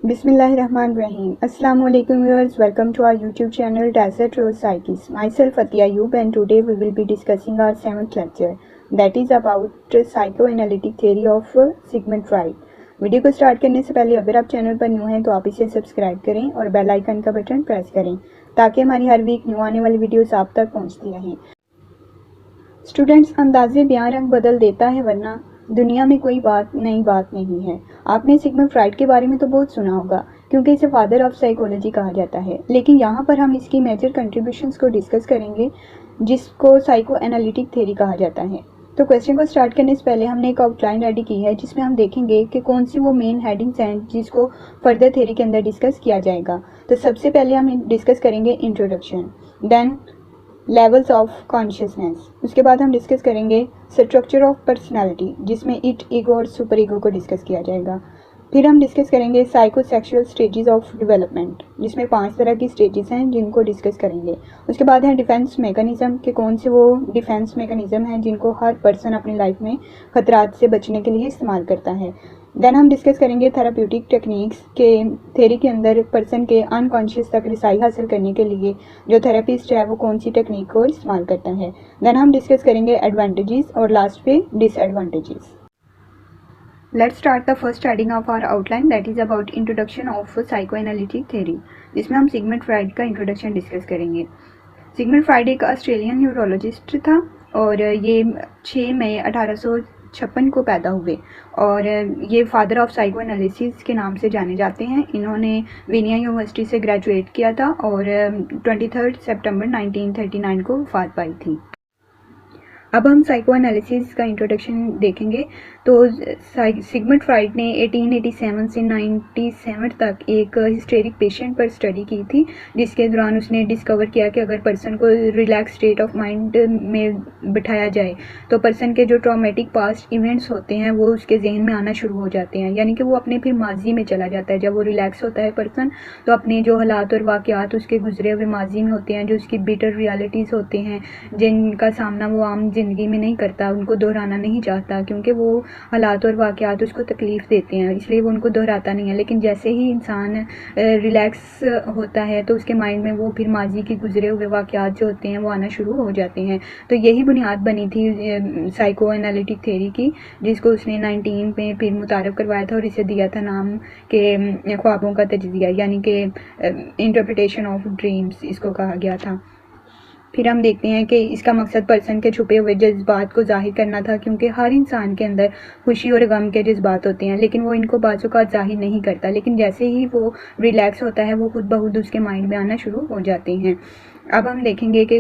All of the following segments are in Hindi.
Bismillahirrahmanirrahim. Assalamu alaikum viewers. Welcome to our YouTube channel Desert Rose Psyches. Myself Atia Ayub and today we will be discussing our 7th lecture that is about psychoanalytic theory of Sigmund Freud. Video को स्टार्ट करने से पहले अगर आप चैनल पर न्यू हैं तो आप इसे सब्सक्राइब करें और बेल आइकन का बटन प्रेस करें ताकि हमारी हर वीक न्यू आने वाली वीडियोस आप तक पहुंचती रहें। स्टूडेंट्स, अंदाजे बयां रंग बदल देता है वरना दुनिया में कोई नई बात नहीं है। आपने सिगमंड फ्राइड के बारे में तो बहुत सुना होगा क्योंकि इसे फादर ऑफ साइकोलॉजी कहा जाता है, लेकिन यहाँ पर हम इसकी मेजर कंट्रीब्यूशंस को डिस्कस करेंगे जिसको साइको एनालिटिक थ्योरी कहा जाता है। तो क्वेश्चन को स्टार्ट करने से पहले हमने एक आउटलाइन रेडी की है जिसमें हम देखेंगे कि कौन सी वो मेन हेडिंग्स हैं जिसको फर्दर थ्योरी के अंदर डिस्कस किया जाएगा। तो सबसे पहले हम डिस्कस करेंगे introduction, then levels of consciousness, उसके बाद हम डिस्कस करेंगे स्ट्रक्चर ऑफ पर्सनालिटी जिसमें इट, ईगो और सुपर ईगो को डिस्कस किया जाएगा। फिर हम डिस्कस करेंगे साइकोसेक्सुअल स्टेजेस ऑफ डेवलपमेंट जिसमें 5 तरह की स्टेजेस हैं जिनको डिस्कस करेंगे। उसके बाद है डिफेंस मैकेनिज्म के कौन से वो डिफेंस मैकेनिज्म हैं जिनको हर पर्सन अपनी लाइफ में खतरात से बचने के लिए इस्तेमाल करता है। देन हम डिस्कस करेंगे थेराप्यूटिक टेक्निक्स के थ्योरी के अंदर पर्सन के अनकॉन्शियस तक रिसाई हासिल करने के लिए जो थेरेपिस्ट है वो कौन सी टेक्निक को इस्तेमाल करता है। देन हम डिस्कस करेंगे एडवांटेजेस और लास्ट पे disadvantages. Let's start the first heading of our outline that is about introduction of psychoanalytic theory, जिसमें हम सिगमंड फ्राइड का इंट्रोडक्शन डिस्कस करेंगे। सिगमंड फ्राइड एक ऑस्ट्रेलियन न्यूरोलॉजिस्ट था और ये 6 मई 1856 को पैदा हुए और ये फादर ऑफ साइको एनालिसिस के नाम से जाने जाते हैं। इन्होंने वीनिया यूनिवर्सिटी से ग्रेजुएट किया था और 23 सितंबर 1939 को वफात पाई थी। अब हम साइको एनालिसिस का इंट्रोडक्शन देखेंगे। तो सिगमंड फ्राइड ने 1887 से 97 तक एक हिस्टेरिक पेशेंट पर स्टडी की थी, जिसके दौरान उसने डिस्कवर किया कि अगर पर्सन को रिलैक्स स्टेट ऑफ माइंड में बिठाया जाए तो पर्सन के जो ट्रॉमेटिक पास्ट इवेंट्स होते हैं वो उसके जहन में आना शुरू हो जाते हैं, यानी कि वो अपने फिर माजी में चला जाता है। जब वो रिलैक्स होता है पर्सन तो अपने जो हालात और वाक़यात उसके गुजरे हुए माजी में होते हैं, जो उसकी बिटर रियलिटीज़ होते हैं जिनका सामना वो आम ज़िंदगी में नहीं करता, उनको दोहराना नहीं चाहता क्योंकि वो हालात और वाक़यात उसको तकलीफ़ देते हैं, इसलिए वो उनको दोहराता नहीं है। लेकिन जैसे ही इंसान रिलैक्स होता है तो उसके माइंड में वो फिर माजी के गुजरे हुए वाक़यात जो होते हैं वो आना शुरू हो जाते हैं। तो यही बुनियाद बनी थी साइको एनालिटिक थ्योरी की, जिसको उसने 19 में फिर मुतारफ़ करवाया था और इसे दिया था नाम के ख्वाबों का तजज़िया, यानी कि इंटरप्रिटेशन ऑफ ड्रीम्स इसको कहा गया था। फिर हम देखते हैं कि इसका मकसद पर्सन के छुपे हुए जज्बात को जाहिर करना था, क्योंकि हर इंसान के अंदर खुशी और गम के जज्बात होते हैं लेकिन वो इनको बाज़ों का जाहिर नहीं करता, लेकिन जैसे ही वो रिलैक्स होता है वो खुद ब खुद उसके माइंड में आना शुरू हो जाते हैं। अब हम देखेंगे कि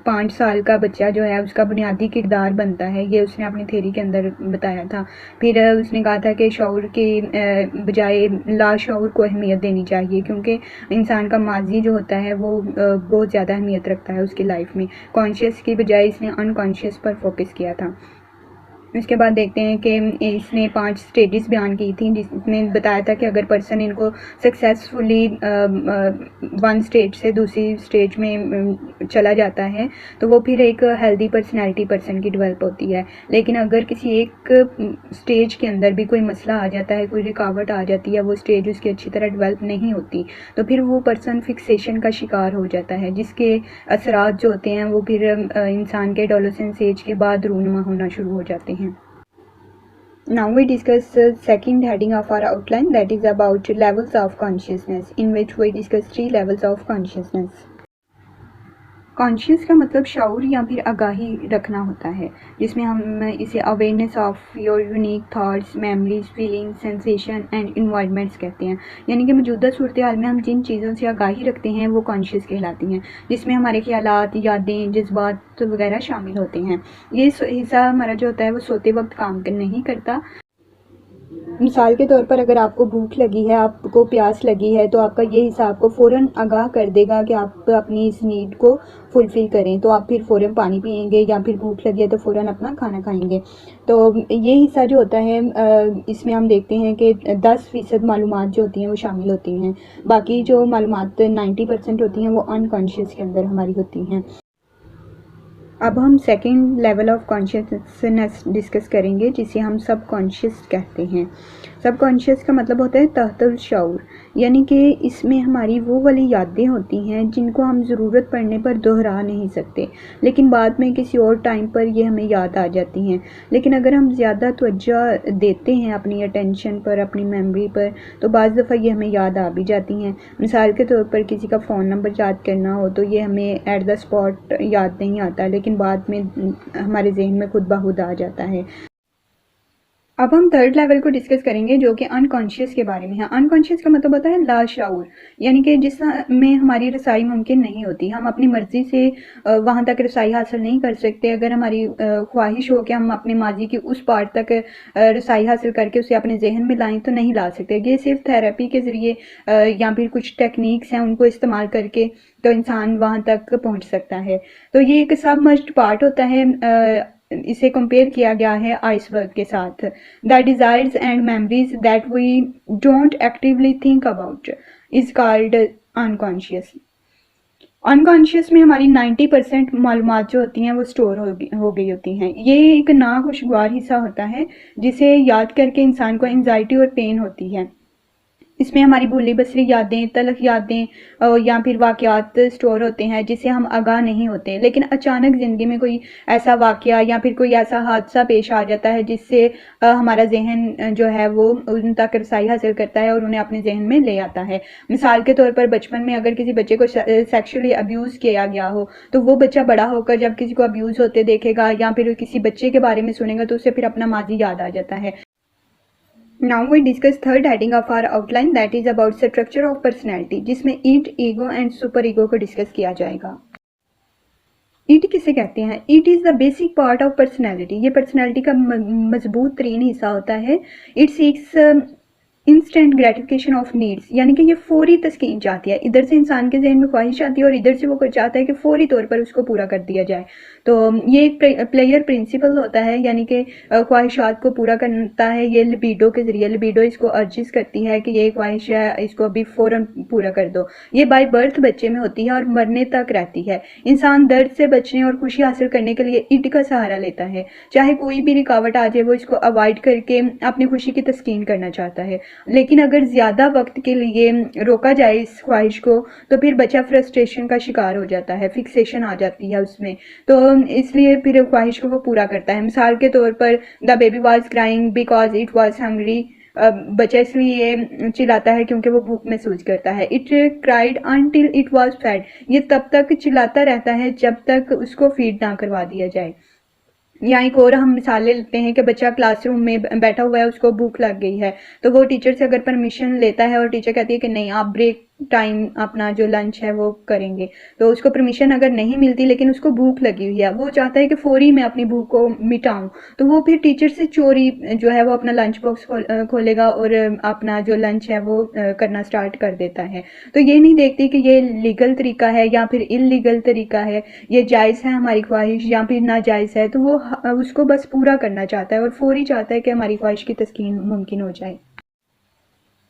5 साल का बच्चा जो है उसका बुनियादी किरदार बनता है, ये उसने अपनी थ्योरी के अंदर बताया था। फिर उसने कहा था कि शऊर के बजाय लाशऊर को अहमियत देनी चाहिए, क्योंकि इंसान का माजी जो होता है वो बहुत ज़्यादा अहमियत रखता है उसकी लाइफ में। कॉन्शियस की बजाय इसने अनकॉन्शियस पर फोकस किया था। उसके बाद देखते हैं कि इसने 5 स्टेजेस बयान की थी, जिसमें बताया था कि अगर पर्सन इनको सक्सेसफुली 1 स्टेज से दूसरी स्टेज में चला जाता है तो वो फिर एक हेल्दी पर्सनैलिटी पर्सन की डेवलप होती है। लेकिन अगर किसी एक स्टेज के अंदर भी कोई मसला आ जाता है, कोई रुकावट आ जाती है, वो स्टेज उसकी अच्छी तरह डेवलप नहीं होती तो फिर वो पर्सन फिक्सेशन का शिकार हो जाता है, जिसके असरात जो होते हैं वो फिर इंसान के एडोलेसेंस एज के बाद रूनुमा होना शुरू हो जाते हैं। Now we discuss the second heading of our outline, that is about levels of consciousness, in which we discuss 3 levels of consciousness. Conscious का मतलब शऊर या फिर आगाही रखना होता है, जिसमें हम इसे awareness of your unique thoughts, memories, feelings, sensation and environments कहते हैं। यानी कि मौजूदा सूरत हाल में हम जिन चीज़ों से आगाही रखते हैं वो कॉन्शियस कहलाती हैं, जिसमें हमारे ख्यालात, यादें, जज्बात वगैरह शामिल होते हैं। ये हिस्सा हमारा जो होता है वो सोते वक्त काम नहीं करता। मिसाल के तौर पर अगर आपको भूख लगी है, आपको प्यास लगी है, तो आपका ये हिस्सा आपको फ़ौरन आगाह कर देगा कि आप अपनी इस नीड को फुलफ़िल करें, तो आप फिर फ़ौरन पानी पिएंगे, या फिर भूख लगी है तो फ़ौरन अपना खाना खाएंगे। तो ये हिस्सा जो होता है इसमें हम देखते हैं कि 10% मालूमात जो होती हैं वो शामिल होती हैं, बाकी जो मालूमात 90% होती हैं वो अनकॉन्शियस के अंदर हमारी होती हैं। अब हम second level of consciousness discuss करेंगे, जिसे हम सब कॉन्शियस कहते हैं। सबकॉन्शियस का मतलब होता है तहतुल शऊर, यानी कि इसमें हमारी वो वाली यादें होती हैं जिनको हम ज़रूरत पड़ने पर दोहरा नहीं सकते, लेकिन बाद में किसी और टाइम पर ये हमें याद आ जाती हैं। लेकिन अगर हम ज़्यादा तवज्जो देते हैं अपनी अटेंशन पर, अपनी मेमोरी पर, तो बाज़ दफ़ा ये हमें याद आ भी जाती हैं। मिसाल के तौर पर किसी का फ़ोन नंबर याद करना हो तो ये हमें एट द स्पॉट याद नहीं आता, लेकिन बाद में हमारे जहन में खुद ब खुद आ जाता है। अब हम थर्ड लेवल को डिस्कस करेंगे जो कि अनकॉन्शियस के बारे में है। अनकॉन्शियस का मतलब होता है लाशऊर, यानी कि जिसमें हमारी रसाई मुमकिन नहीं होती, हम अपनी मर्ज़ी से वहाँ तक रसाई हासिल नहीं कर सकते। अगर हमारी ख्वाहिश हो कि हम अपने माजी की उस पार्ट तक रसाई हासिल करके उसे अपने जहन में लाएं तो नहीं ला सकते। ये सिर्फ थेरेपी के ज़रिए या फिर कुछ टेक्निक्स हैं उनको इस्तेमाल करके तो इंसान वहाँ तक पहुँच सकता है। तो ये एक सबमर्ज्ड पार्ट होता है। इसे कंपेयर किया गया है आइसबर्ग के साथ। The desires and memories that we don't actively think about is called unconscious. Unconscious में हमारी 90% मालूमात जो होती हैं वो स्टोर हो गई होती हैं। ये एक नाखुशगवार हिस्सा होता है जिसे याद करके इंसान को एंजाइटी और पेन होती है। इसमें हमारी भूली बसरी यादें, तलख यादें या फिर वाक़यात स्टोर होते हैं जिससे हम आगाह नहीं होते, लेकिन अचानक ज़िंदगी में कोई ऐसा वाक़या या फिर कोई ऐसा हादसा पेश आ जाता है जिससे हमारा जहन जो है वो उन तक रसाई हासिल करता है और उन्हें अपने जहन में ले आता है। मिसाल के तौर पर बचपन में अगर किसी बच्चे को सेक्शुअली अब्यूज़ किया गया हो तो वो बच्चा बड़ा होकर जब किसी को अब्यूज़ होते देखेगा या फिर किसी बच्चे के बारे में सुनेगा तो उसे फिर अपना माजी याद आ जाता है। Now we discuss third heading of our outline, that is about structure of personality, जिसमें id, ego and super ego को डिस्कस किया जाएगा। ईट किसे कहते हैं? Id is the basic part of personality. ये पर्सनैलिटी का मजबूत तरीन हिस्सा होता है। It seeks instant gratification of needs, यानी कि ये फौरी तस्कीन चाहती है। इधर से इंसान के जहन में ख्वाहिश आती है और इधर से वो चाहता है कि फौरी तौर पर उसको पूरा कर दिया जाए। तो ये एक प्लेयर प्रिंसिपल होता है, यानी कि ख्वाहिशात को पूरा करता है ये लिबिडो के ज़रिए। लिबिडो इसको अर्जिस करती है कि ये ख्वाहिश है, इसको अभी फ़ौरन पूरा कर दो। ये बाय बर्थ बच्चे में होती है और मरने तक रहती है। इंसान दर्द से बचने और खुशी हासिल करने के लिए ईट का सहारा लेता है। चाहे कोई भी रुकावट आ जाए वो इसको अवॉइड करके अपनी खुशी की तस्कीन करना चाहता है। लेकिन अगर ज़्यादा वक्त के लिए रोका जाए इस ख्वाहिश को तो फिर बच्चा फ्रस्ट्रेशन का शिकार हो जाता है, फिक्सेशन आ जाती है उसमें, तो इसलिए फिर ख्वाहिश को वो पूरा करता है। मिसाल के तौर पर the baby was crying because it was hungry, बच्चा इसलिए चिल्लाता है क्योंकि वो भूख महसूस करता है। It cried until it was fed, ये तब तक चिल्लाता रहता है जब तक उसको फीड ना करवा दिया जाए। या एक और हम मिसालें लेते हैं कि बच्चा क्लासरूम में बैठा हुआ है, उसको भूख लग गई है, तो वो टीचर से अगर परमिशन लेता है और टीचर कहती है कि नहीं आप ब्रेक टाइम अपना जो लंच है वो करेंगे, तो उसको परमिशन अगर नहीं मिलती लेकिन उसको भूख लगी हुई है, वो चाहता है कि फौरी मैं अपनी भूख को मिटाऊं, तो वो फिर टीचर से चोरी जो है वो अपना लंच बॉक्स खोलेगा और अपना जो लंच है वो करना स्टार्ट कर देता है। तो ये नहीं देखती कि ये लीगल तरीका है या फिर इलीगल तरीका है, ये जायज़ है हमारी ख्वाहिश या फिर नाजायज़ है, तो वो उसको बस पूरा करना चाहता है और फौरी चाहता है कि हमारी ख्वाहिश की तस्कीन मुमकिन हो जाए।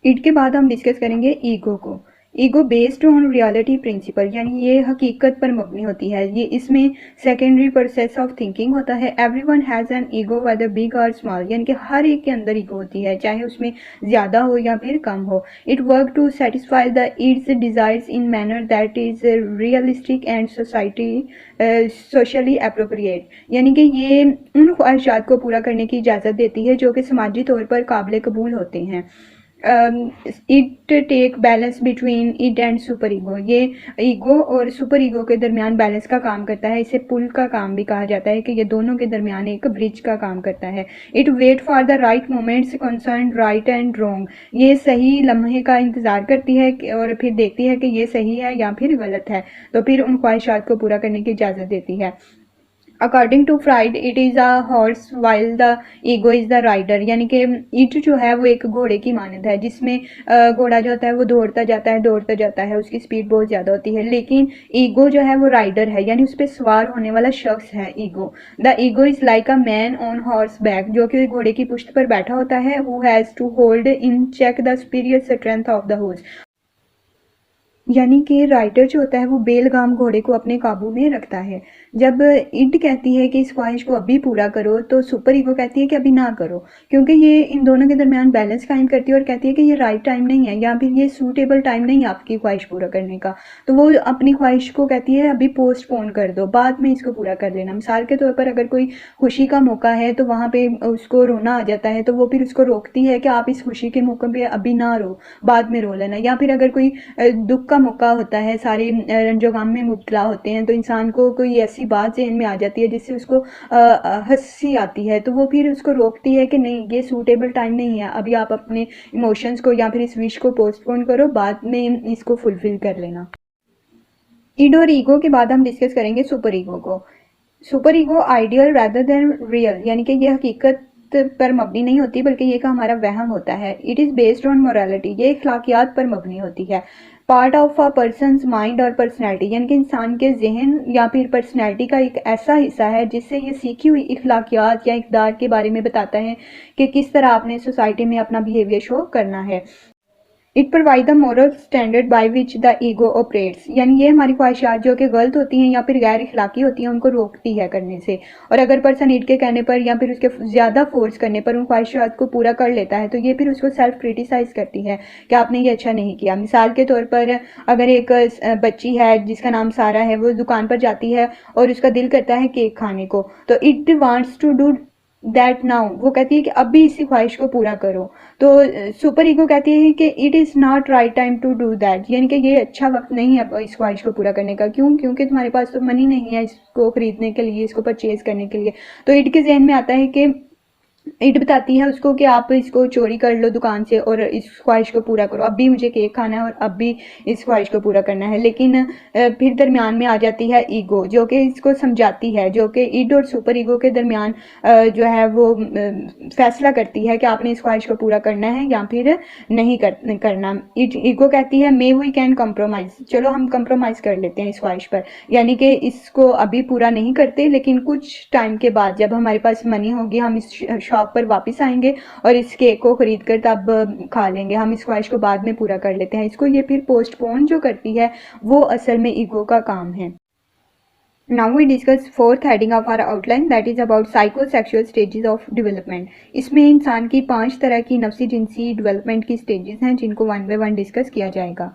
ईट के बाद हम डिस्कस करेंगे ईगो को। Ego based on reality principle, यानी ये हकीकत पर मबनी होती है। ये इसमें सेकेंडरी प्रोसेस ऑफ थिंकिंग होता है। Everyone has an ego whether big or small, यानी कि हर एक के अंदर ईगो होती है, चाहे उसमें ज़्यादा हो या फिर कम हो। It work to satisfy the id's desires in manner that is realistic and socially appropriate, यानी कि ये उन ख्वाहिशात को पूरा करने की इजाज़त देती है जो कि समाजी तौर पर काबिल कबूल होते हैं। It take balance between id and super ego, ये ईगो और सुपर ईगो के दरमियान बैलेंस का काम करता है। इसे पुल का काम भी कहा जाता है कि ये दोनों के दरमियान एक ब्रिज का काम करता है। It wait for the right moments concern right and wrong, ये सही लम्हे का इंतज़ार करती है और फिर देखती है कि ये सही है या फिर गलत है, तो फिर उन ख्वाहिशात को पूरा करने की इजाज़त देती है। According to Freud id is a horse while the ego is the rider, यानी कि ईट जो है वो एक घोड़े की मानद है जिसमें घोड़ा जो होता है वो दौड़ता जाता है, उसकी स्पीड बहुत ज़्यादा होती है, लेकिन ईगो जो है वो राइडर है, यानी उस पर सवार होने वाला शख्स है ego. The ego is like a man on horseback, जो कि घोड़े की पुश्त पर बैठा होता है। Who has to hold in check the superior strength of the horse, यानी कि राइटर जो होता है वो बेलगाम घोड़े को अपने काबू में रखता है। जब इड कहती है कि इस ख्वाहिश को अभी पूरा करो तो सुपर ईगो कहती है कि अभी ना करो, क्योंकि ये इन दोनों के दरमियान बैलेंस कायम करती है और कहती है कि ये राइट टाइम नहीं है या फिर ये सूटेबल टाइम नहीं है आपकी ख्वाहिश पूरा करने का। तो वो अपनी ख्वाहिश को कहती है अभी पोस्टपोन कर दो, बाद में इसको पूरा कर लेना। मिसाल के तौर पर अगर कोई खुशी का मौका है तो वहाँ पे उसको रोना आ जाता है, तो वो फिर उसको रोकती है कि आप इस खुशी के मौके पे अभी ना रो, बाद में रो लेना। या फिर अगर कोई दुख का मौका होता है, सारे रंजो गम में मुब्तला होते हैं, तो इंसान को कोई ऐसी बात जहन में आ जाती है जिससे उसको हंसी आती है, तो वो फिर उसको रोकती है कि नहीं ये सूटेबल टाइम नहीं है, अभी आप अपने इमोशंस को या फिर इस विश को पोस्टपोन करो, बाद में इसको फुलफिल कर लेना। ईड और ईगो के बाद हम डिस्कस करेंगे सुपर ईगो को। Super ego ideal rather than real, यानी कि ये हकीकत पर मबनी नहीं होती बल्कि ये का हमारा वहम होता है। It is based on morality, ये अखलाकियात पर मबनी होती है। Part of a person's mind और पर्सनैलिटी, यानी कि इंसान के जहन या फिर पर्सनैलिटी का एक ऐसा हिस्सा है जिससे ये सीखी हुई अखलाकियात या इक़दार के बारे में बताता है कि किस तरह आपने सोसाइटी में अपना बिहेवियर शो करना है। It provide the moral standard by which the ego operates, यानी ये हमारी ख्वाहिशात जो कि गलत होती हैं या फिर गैर इखलाकी होती हैं उनको रोकती है करने से। और अगर पर्सन ईड के कहने पर या फिर उसके ज़्यादा फोर्स करने पर उन ख्वाहिशात को पूरा कर लेता है तो ये फिर उसको सेल्फ क्रिटिसाइज करती है कि आपने ये अच्छा नहीं किया। मिसाल के तौर पर अगर एक बच्ची है जिसका नाम सारा है, वो दुकान पर जाती है और उसका दिल करता है केक खाने को, तो it wants to do that now, वो कहती है कि अभी इसी ख्वाहिश को पूरा करो। तो सुपर ईगो कहती है कि it is not right time to do that, यानी कि ये अच्छा वक्त नहीं है इस ख्वाहिश को पूरा करने का। क्यों? क्योंकि तुम्हारे पास तो मनी नहीं है इसको खरीदने के लिए, इसको परचेज करने के लिए। तो इट के जहन में आता है कि ईट बताती है उसको कि आप इसको चोरी कर लो दुकान से और इस ख्वाहिश को पूरा करो, अभी मुझे केक खाना है और अभी इस ख्वाहिश को पूरा करना है। लेकिन फिर दरमियान में आ जाती है ईगो जो कि इसको समझाती है, जो कि ईड और सुपर ईगो के दरमियान जो है वो फैसला करती है कि आपने इस ख्वाहिश को पूरा करना है या फिर नहीं करना। ईगो कहती है मे वी कैन कम्प्रोमाइज़, चलो हम कम्प्रोमाइज़ कर लेते हैं इस ख्वाहिश पर, यानी कि इसको अभी पूरा नहीं करते लेकिन कुछ टाइम के बाद जब हमारे पास मनी होगी हम इस शॉप पर वापस आएंगे और इस केक को खरीद कर तब खा लेंगे, हम इस ख्वाहिश को बाद में पूरा कर लेते हैं। इसको ये फिर पोस्टपोन जो करती है वो असल में ईगो का काम है। Now we discuss fourth heading of our outline, that is about psychosexual stages of development. इसमें इंसान की 5 तरह की नफ्सी जिनसी डेवलपमेंट की स्टेजेस हैं जिनको वन बाय वन डिस्कस किया जाएगा।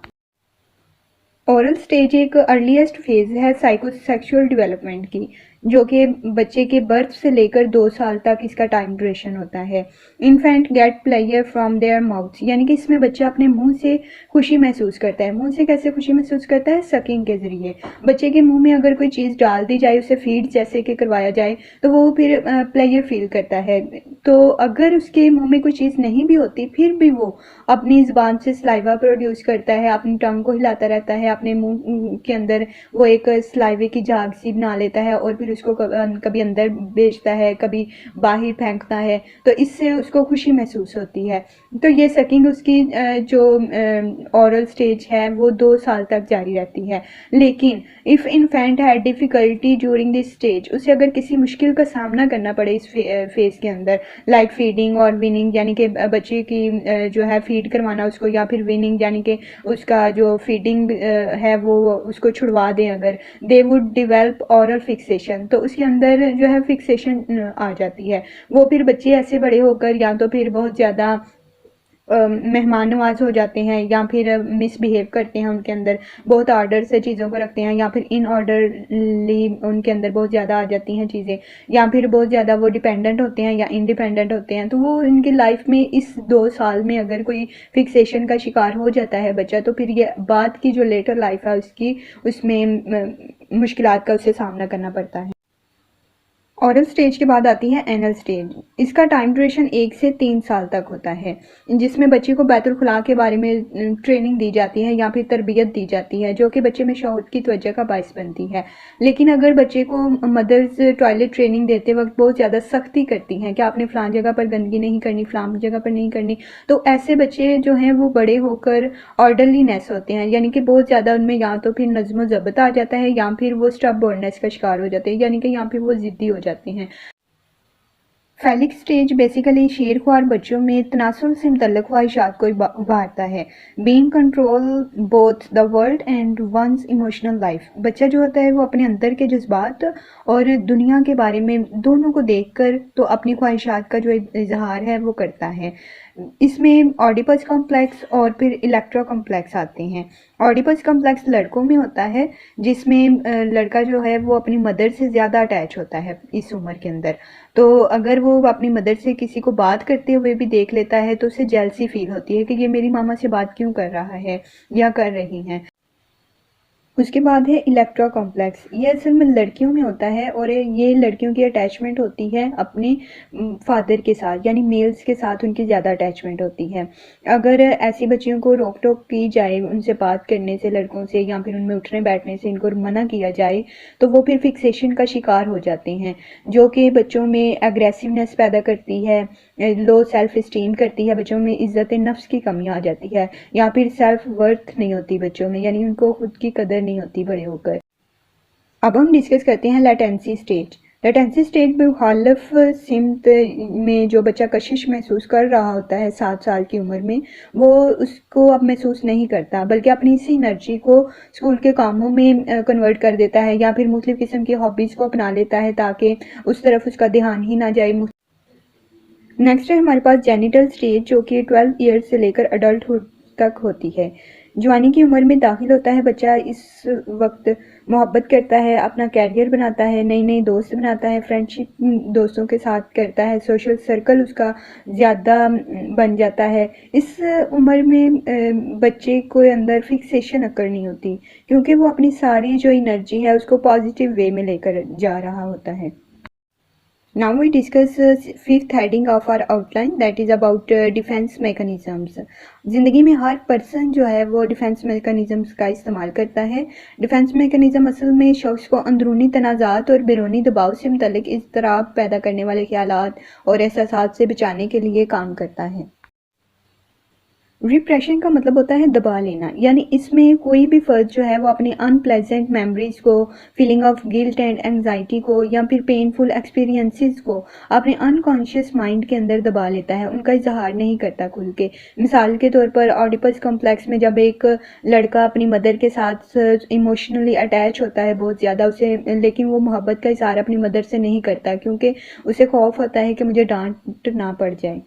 ओरल स्टेज एक अर्लीस्ट फेज है साइकोसेक्सुअल डेवलपमेंट की, जो कि बच्चे के बर्थ से लेकर 2 साल तक इसका टाइम ड्यूरेशन होता है। Infant get player from their mouth, यानी कि इसमें बच्चा अपने मुंह से खुशी महसूस करता है। मुंह से कैसे खुशी महसूस करता है? सकिंग के ज़रिए। बच्चे के मुंह में अगर कोई चीज़ डाल दी जाए, उसे फीड जैसे कि करवाया जाए, तो वो फिर प्लेयर फील करता है। तो अगर उसके मुंह में कोई चीज़ नहीं भी होती फिर भी वो अपनी ज़ुबान से सलाइवा प्रोड्यूस करता है, अपनी टंग को हिलाता रहता है, अपने मुंह के अंदर वो एक सलाइवे की झाग सी बना लेता है और फिर उसको कभी अंदर भेजता है, कभी बाहर फेंकता है, तो इससे उसको खुशी महसूस होती है। तो ये सकिंग उसकी जो ओरल स्टेज है वो 2 साल तक जारी रहती है। लेकिन इफ़ इन्फेंट है डिफ़िकल्टी ड्यूरिंग दिस स्टेज, उसे अगर किसी मुश्किल का सामना करना पड़े इस फेज़ के अंदर, लाइक फीडिंग और विनिंग, यानी कि बच्चे की जो है फीड करवाना उसको, या फिर विनिंग यानी कि उसका जो फीडिंग है वो उसको छुड़वा दें, अगर they would develop oral fixation, तो उसके अंदर जो है फिक्सेशन आ जाती है। वो फिर बच्चे ऐसे बड़े होकर या तो फिर बहुत ज़्यादा मेहमान नवाज हो जाते हैं या फिर मिसबिहेव करते हैं, उनके अंदर बहुत ऑर्डर से चीज़ों को रखते हैं, या फिर इन ऑर्डरली उनके अंदर बहुत ज़्यादा आ जाती हैं चीज़ें, या फिर बहुत ज़्यादा वो डिपेंडेंट होते हैं या इंडिपेंडेंट होते हैं। तो वो इनकी लाइफ में इस 2 साल में अगर कोई फिक्सेशन का शिकार हो जाता है बच्चा, तो फिर ये बाद की जो लेटर लाइफ है उसकी, उसमें मुश्किलात का उसे सामना करना पड़ता है। ओरल स्टेज के बाद आती है एनल स्टेज। इसका टाइम ड्यूरेशन 1 से 3 साल तक होता है, जिसमें बच्चे को बैतुल खुला के बारे में ट्रेनिंग दी जाती है या फिर तरबियत दी जाती है, जो कि बच्चे में शऊर की तवज्जो का बायस बनती है। लेकिन अगर बच्चे को मदर्स टॉयलेट ट्रेनिंग देते वक्त बहुत ज़्यादा सख्ती करती हैं कि आपने फ़लाँ जगह पर गंदगी नहीं करनी, फ़लाँ जगह पर नहीं करनी, तो ऐसे बच्चे जो हैं वो बड़े होकर ऑर्डरलीनेस होते हैं, यानी कि बहुत ज़्यादा उनमें या तो फिर नज़्म व ज़ब्त आ जाता है या फिर वो स्टबबोर्डनेस का शिकार हो जाते हैं, यानी कि यहाँ फिर वो ज़िद्दी हो जाते हैं। फैलिक स्टेज बेसिकली शेरख्वार बच्चों में तनासुर से मुतल्लिक़ ख्वाहिशात को उभारता है। Being control both the world and one's emotional life. बच्चा जो होता है वो अपने अंदर के जज्बात और दुनिया के बारे में दोनों को देखकर तो अपनी ख्वाहिशात का जो इजहार है वो करता है। इसमें ऑडिपस कॉम्प्लेक्स और फिर इलेक्ट्रो कॉम्प्लेक्स आते हैं। ऑडिपस कॉम्प्लेक्स लड़कों में होता है, जिसमें लड़का जो है वो अपनी मदर से ज़्यादा अटैच होता है इस उम्र के अंदर। तो अगर वो अपनी मदर से किसी को बात करते हुए भी देख लेता है तो उसे जेलसी फील होती है कि ये मेरी मामा से बात क्यों कर रहा है या कर रही हैं। उसके बाद है इलेक्ट्रा कॉम्प्लेक्स। ये असल में लड़कियों में होता है और ये लड़कियों की अटैचमेंट होती है अपने फादर के साथ, यानी मेल्स के साथ उनकी ज़्यादा अटैचमेंट होती है। अगर ऐसी बच्चियों को रोक टोक की जाए उनसे बात करने से, लड़कों से, या फिर उनमें उठने बैठने से इनको मना किया जाए तो वो फिर फिक्सेशन का शिकार हो जाते हैं, जो कि बच्चों में एग्रेसिवनेस पैदा करती है, लो सेल्फ इस्टीम करती है, बच्चों में इज़्ज़त नफ्स की कमी आ जाती है, या फिर सेल्फ वर्थ नहीं होती बच्चों में, यानी उनको खुद की कदर नहीं होती बड़े होकर। अब हम डिस्कस करते हैं लेटेंसी स्टेज। लेटेंसी स्टेज में मुखालिफ सिमत में जो बच्चा कशिश महसूस कर रहा होता है 7 साल की उम्र में, वो उसको अब महसूस नहीं करता, बल्कि अपनी इसी एनर्जी को स्कूल के कामों में कन्वर्ट कर देता है, या फिर मुख्तलिफ़ किस्म की हॉबीज़ को अपना लेता है ताकि उस तरफ उसका ध्यान ही ना जाए। नेक्स्ट है हमारे पास जेनिटल स्टेज, जो कि 12 ईयर्स से लेकर अडल्टहुड तक होती है। जवानी की उम्र में दाखिल होता है बच्चा। इस वक्त मोहब्बत करता है, अपना कैरियर बनाता है, नई नई दोस्त बनाता है, फ्रेंडशिप दोस्तों के साथ करता है, सोशल सर्कल उसका ज़्यादा बन जाता है। इस उम्र में बच्चे को अंदर फिक्सेशन अक्कर नहीं होती, क्योंकि वो अपनी सारी जो एनर्जी है उसको पॉजिटिव वे में लेकर जा रहा होता है। Now we discuss fifth heading of our outline, that is about defense mechanisms. ज़िंदगी में हर पर्सन जो है वो डिफेंस मेकनिज़म्स का इस्तेमाल करता है। डिफेंस मेकनिज़म असल में शख्स को अंदरूनी तनाज़ात और बैरूनी दबाव से मुतल्लिक इज़्तिराब पैदा करने वाले ख्यालात और एहसासात से बचाने के लिए काम करता है। रिप्रेशन का मतलब होता है दबा लेना, यानी इसमें कोई भी फ़र्द जो है वो अपनी अनप्लेजेंट मेमोरीज़ को, feeling of guilt and anxiety को, या फिर पेनफुल एक्सपीरियंसेस को अपने अनकॉन्शियस माइंड के अंदर दबा लेता है, उनका इजहार नहीं करता खुल के। मिसाल के तौर पर ऑडिपस कॉम्प्लेक्स में जब एक लड़का अपनी मदर के साथ इमोशनली अटैच होता है बहुत ज़्यादा उसे, लेकिन वो मोहब्बत का इजहार अपनी मदर से नहीं करता, क्योंकि उसे खौफ होता है कि मुझे डांट ना पड़ जाए।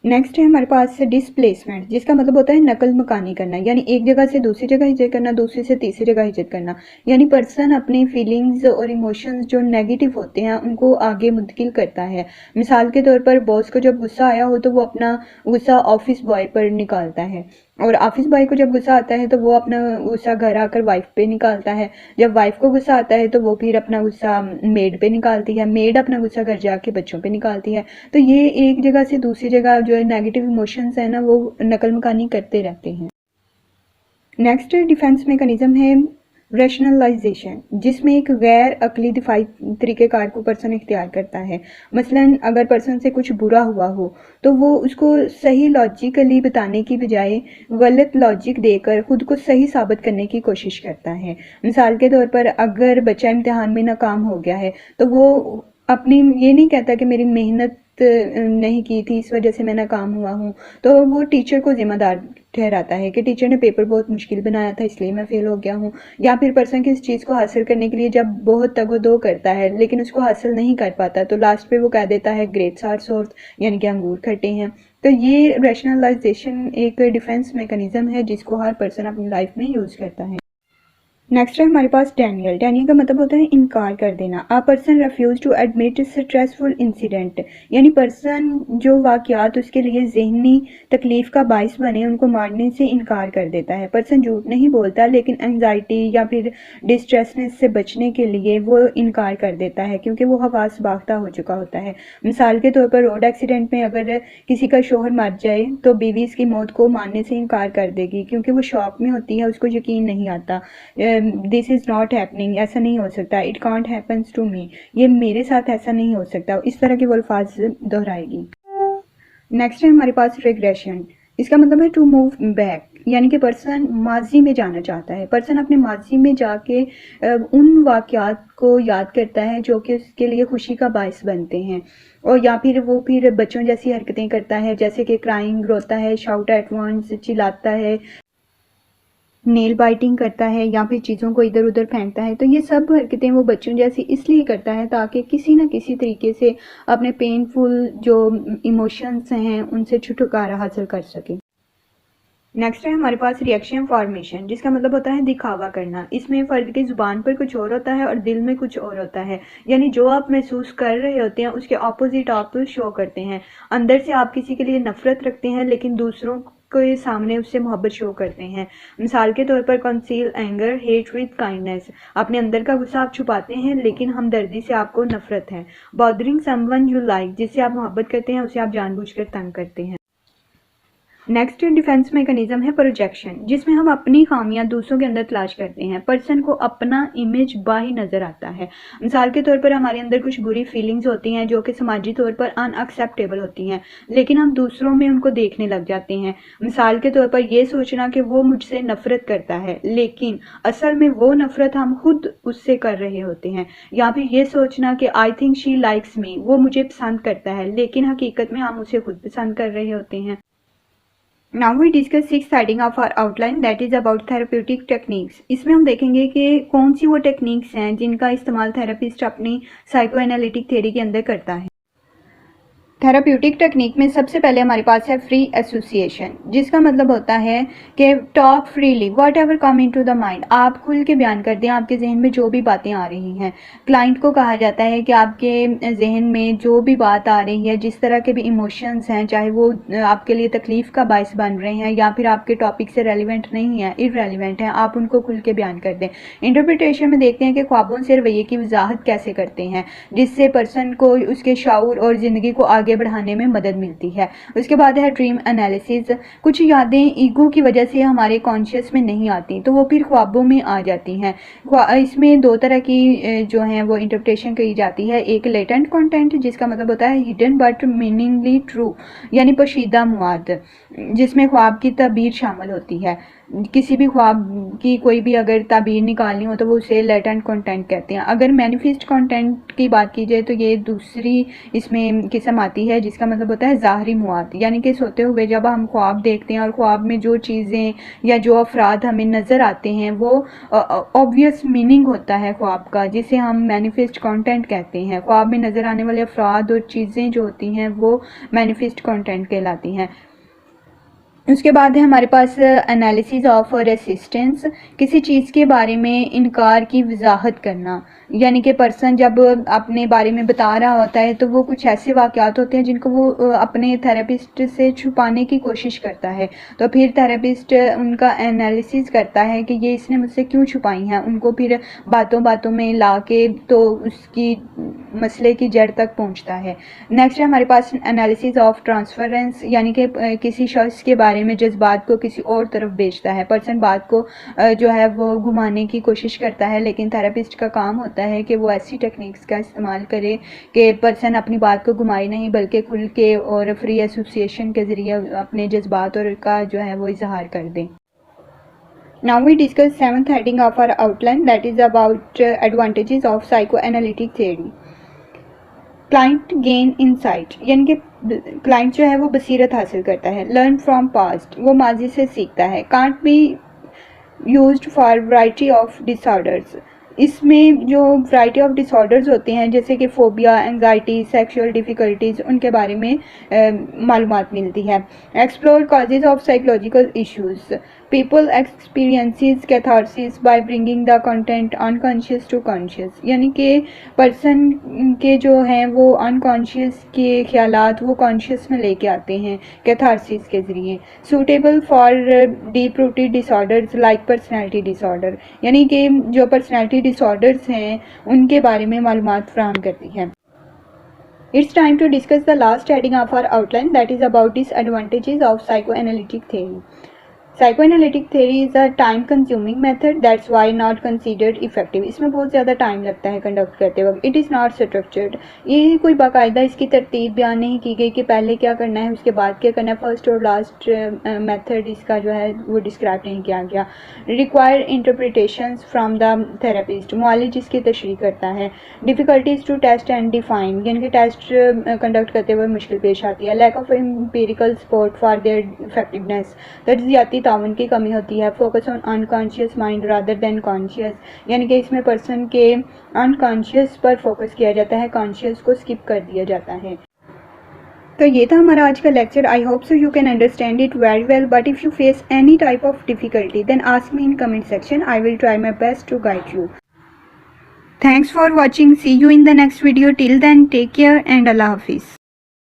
नेक्स्ट है हमारे पास डिस्प्लेसमेंट, जिसका मतलब होता है नकल मकानी करना, यानी एक जगह से दूसरी जगह हिजरत करना, दूसरी से तीसरी जगह हिजरत करना। यानी पर्सन अपनी फीलिंग्स और इमोशंस जो नेगेटिव होते हैं उनको आगे मुंतकिल करता है। मिसाल के तौर पर बॉस को जब गुस्सा आया हो तो वो अपना गुस्सा ऑफिस बॉय पर निकालता है, और ऑफिस बॉय को जब गुस्सा आता है तो वो अपना गुस्सा घर आकर वाइफ पे निकालता है। जब वाइफ को गुस्सा आता है तो वो फिर अपना गुस्सा मेड पे निकालती है, मेड अपना गुस्सा घर जाके बच्चों पे निकालती है। तो ये एक जगह से दूसरी जगह जो है नेगेटिव इमोशंस है ना, वो नकल मकानी करते रहते हैं। नेक्स्ट डिफेंस मैकेनिज्म है रैशनलाइजेशन, जिसमें एक गैर अकली दिफाई तरीक़ेकार को पर्सन इख्तियार करता है। मसलन अगर पर्सन से कुछ बुरा हुआ हो तो वो उसको सही लॉजिकली बताने की बजाय गलत लॉजिक देकर खुद को सही साबित करने की कोशिश करता है। मिसाल के तौर पर अगर बच्चा इम्तिहान में नाकाम हो गया है तो वो अपनी ये नहीं कहता कि मेरी मेहनत नहीं की थी इस वजह से मैं नाकाम हुआ हूँ, तो वो टीचर को ज़िम्मेदार ठहराता है कि टीचर ने पेपर बहुत मुश्किल बनाया था इसलिए मैं फ़ेल हो गया हूँ। या फिर पर्सन किस चीज़ को हासिल करने के लिए जब बहुत तगो-दो करता है लेकिन उसको हासिल नहीं कर पाता तो लास्ट पे वो कह देता है ग्रेप्स आर सोर, यानी कि अंगूर खट्टे हैं। तो ये रैशनलाइजेशन एक डिफेंस मैकेनिज्म है जिसको हर पर्सन अपनी लाइफ में यूज़ करता है। नेक्स्ट है हमारे पास डैनियल। डैनियल का मतलब होता है इनकार कर देना। A person refuse to admit stressful incident, यानी पर्सन जो वाक़यात उसके लिए ज़हनी तकलीफ़ का बाइस बने उनको मानने से इनकार कर देता है। पर्सन झूठ नहीं बोलता लेकिन एंग्जाइटी या फिर डिस्ट्रेसनेस से बचने के लिए वो इनकार कर देता है, क्योंकि वो हवास बाख्ता हो चुका होता है। मिसाल के तौर पर रोड एक्सीडेंट में अगर किसी का शौहर मर जाए तो बीवी इसकी मौत को मानने से इनकार कर देगी, क्योंकि वो शॉक में होती है, उसको यकीन नहीं आता। दिस इज़ नॉट हैपनिंग, ऐसा नहीं हो सकता, it can't happens to me, ये मेरे साथ ऐसा नहीं हो सकता, इस तरह के वो अल्फाज दोहराएगी। नेक्स्ट है हमारे पास रिग्रेशन, इसका मतलब है टू मूव बैक, यानी कि पर्सन माजी में जाना चाहता है। पर्सन अपने माजी में जाके उन वाक़यात को याद करता है जो कि उसके लिए खुशी का बायस बनते हैं, और या फिर वो फिर बच्चों जैसी हरकतें करता है, जैसे कि क्राइंग, रोता है, शाउट एट वंस, चिल्लाता है, नेल बाइटिंग करता है, या फिर चीज़ों को इधर उधर फेंकता है। तो ये सब हरकतें वो बच्चों जैसी इसलिए करता है ताकि किसी न किसी तरीके से अपने पेनफुल जो इमोशंस हैं उनसे छुटकारा हासिल कर सके। नेक्स्ट है हमारे पास रिएक्शन फॉर्मेशन, जिसका मतलब होता है दिखावा करना। इसमें फ़र्द की ज़ुबान पर कुछ और होता है और दिल में कुछ और होता है, यानी जो आप महसूस कर रहे होते हैं उसके ऑपोजिट आप शो करते हैं। अंदर से आप किसी के लिए नफ़रत रखते हैं लेकिन दूसरों के सामने उससे मोहब्बत शो करते हैं। मिसाल के तौर पर conceal anger hate with kindness, अपने अंदर का गुस्सा आप छुपाते हैं लेकिन हमदर्दी से आपको नफ़रत है। बॉदरिंग समवन यू लाइक, जिससे आप मोहब्बत करते हैं उसे आप जानबूझकर तंग करते हैं। नेक्स्ट डिफेंस मैकेनिज्म है प्रोजेक्शन, जिसमें हम अपनी खामियां दूसरों के अंदर तलाश करते हैं। पर्सन को अपना इमेज बाही नज़र आता है। मिसाल के तौर पर हमारे अंदर कुछ बुरी फीलिंग्स होती हैं जो कि समाजी तौर पर अनएक्सेप्टेबल होती हैं, लेकिन हम दूसरों में उनको देखने लग जाते हैं। मिसाल के तौर पर ये सोचना कि वो मुझसे नफ़रत करता है, लेकिन असल में वो नफ़रत हम खुद उससे कर रहे होते हैं। या फिर ये सोचना कि I think she likes me, वो मुझे पसंद करता है, लेकिन हकीकत में हम उसे खुद पसंद कर रहे होते हैं। Now we discuss sixth heading of our outline, that is about therapeutic techniques. इसमें हम देखेंगे कि कौन सी वो टेक्निक्स हैं जिनका इस्तेमाल थेरेपिस्ट अपनी साइको एनालिटिक थ्योरी के अंदर करता है। थेराप्यूटिक टेक्निक में सबसे पहले हमारे पास है फ्री एसोसिएशन, जिसका मतलब होता है कि talk freely whatever come into the mind. आप खुल के बयान कर दें आपके जहन में जो भी बातें आ रही हैं। क्लाइंट को कहा जाता है कि आपके जहन में जो भी बात आ रही है, जिस तरह के भी इमोशंस हैं, चाहे वो आपके लिए तकलीफ़ का बायस बन रहे हैं या फिर आपके टॉपिक से रेलिवेंट नहीं है, इररेलिवेंट हैं, आप उनको खुल के बयान कर दें। इंटरप्रिटेशन में देखते हैं कि ख्वाबों से रवैये की वजाहत कैसे करते हैं, जिससे पर्सन को उसके शऊर और ज़िंदगी को आगे बढ़ाने में मदद मिलती है। उसके बाद है ड्रीम एनालिसिस। कुछ यादें ईगो की वजह से हमारे कॉन्शियस में नहीं आती तो वो फिर ख्वाबों में आ जाती हैं। इसमें दो तरह की जो है वो इंटरप्रिटेशन की जाती है। एक लेटेंट कंटेंट, जिसका मतलब होता है हिडन बट मीनिंगली ट्रू, यानी पोशीदा मवाद, जिसमें ख्वाब की तबीर शामिल होती है। किसी भी ख्वाब की कोई भी अगर ताबीर निकालनी हो तो वो उसे लेटेंट कंटेंट कहते हैं। अगर मैनिफेस्ट कंटेंट की बात की जाए तो ये दूसरी इसमें किस्म आती है, जिसका मतलब होता है ज़ाहरी मवाद, यानी कि सोते हुए जब हम ख्वाब देखते हैं और ख्वाब में जो चीज़ें या जो अफराद हमें नज़र आते हैं वो ऑब्वियस मीनिंग होता है ख्वाब का, जिसे हम मैनिफेस्ट कंटेंट कहते हैं। ख्वाब में नज़र आने वाले अफराद और चीज़ें जो होती हैं वो मैनिफेस्ट कंटेंट कहलाती हैं। उसके बाद है हमारे पास एनालिसिस ऑफ रेसिस्टेंस, किसी चीज़ के बारे में इनकार की वजाहत करना, यानी कि पर्सन जब अपने बारे में बता रहा होता है तो वो कुछ ऐसे वाक़यात होते हैं जिनको वो अपने थेरेपिस्ट से छुपाने की कोशिश करता है, तो फिर थेरेपिस्ट उनका एनालिसिस करता है कि ये इसने मुझसे क्यों छुपाई हैं, उनको फिर बातों बातों में ला के तो उसकी मसले की जड़ तक पहुंचता है। नेक्स्ट है हमारे पास एनालिसिस ऑफ ट्रांसफरेंस, यानी कि किसी शख्स के बारे में जज्बात को किसी और तरफ भेजता है। पर्सन बात को जो है वो घुमाने की कोशिश करता है, लेकिन थेरेपिस्ट का काम होता है कि वो ऐसी टेक्निक्स का इस्तेमाल करे कि पर्सन अपनी बात को घुमाए नहीं, बल्कि खुल के और फ्री एसोसिएशन के ज़रिए अपने जज्बात और का जो है वो इजहार कर दें। Now we discuss seventh heading of our outline, that is about advantages of psychoanalytic theory. Client gain insight, यानी कि क्लाइंट जो है वो बसीरत हासिल करता है। लर्न फ्रॉम पास्ट, वो माजी से सीखता है। Can't be used for variety of disorders, इसमें जो वैरायटी ऑफ डिसऑर्डर्स होते हैं जैसे कि फोबिया, एंजाइटी, सेक्सुअल डिफ़िकल्टीज़, उनके बारे में मालूमात मिलती है। Explore causes of psychological issues, people experiences catharsis by bringing the content unconscious to conscious, यानी कि पर्सन के जो हैं वो अनकॉन्शियस के ख्यालात वो कॉन्शियस में लेके आते हैं कैथारसिस के ज़रिए। Suitable for deep rooted disorders like personality disorder, यानी कि जो पर्सनैलिटी डिसऑर्डर्स हैं उनके बारे में मालूमात फराहम करती है। It's time to discuss the last heading of our outline, that is about disadvantages of psychoanalytic theory. Psychoanalytic theory is a time consuming method that's why not considered effective. इसमें बहुत ज़्यादा टाइम लगता है कंडक्ट करते वक्त। इट इज़ नॉट स्ट्रक्चर्ड, ये कोई बाकायदा इसकी तरतीब बयान नहीं की गई कि पहले क्या करना है उसके बाद क्या करना है, फर्स्ट और लास्ट मेथड इसका जो है वो डिस्क्राइब नहीं किया गया। Require interpretations from the therapist, मुआलिज इसकी तशरीह करता है। Difficulties to test and define, यानी कि टेस्ट कंडक्ट करते हुए मुश्किल पेश आती है। Lack of empirical support for their effectiveness, तज्जियाती ताउन की कमी होती है। Focus on unconscious mind rather than conscious, यानी कि इसमें पर्सन के अनकॉन्शियस पर फोकस किया जाता है, कॉन्शियस को स्किप कर दिया जाता है। तो ये था हमारा आज का lecture. I hope so you can understand it very well, but if you face any type of difficulty then ask me in comment section, I will try my best to guide you. Thanks for watching. See you in the next video. Till then, take care and Allah Hafiz.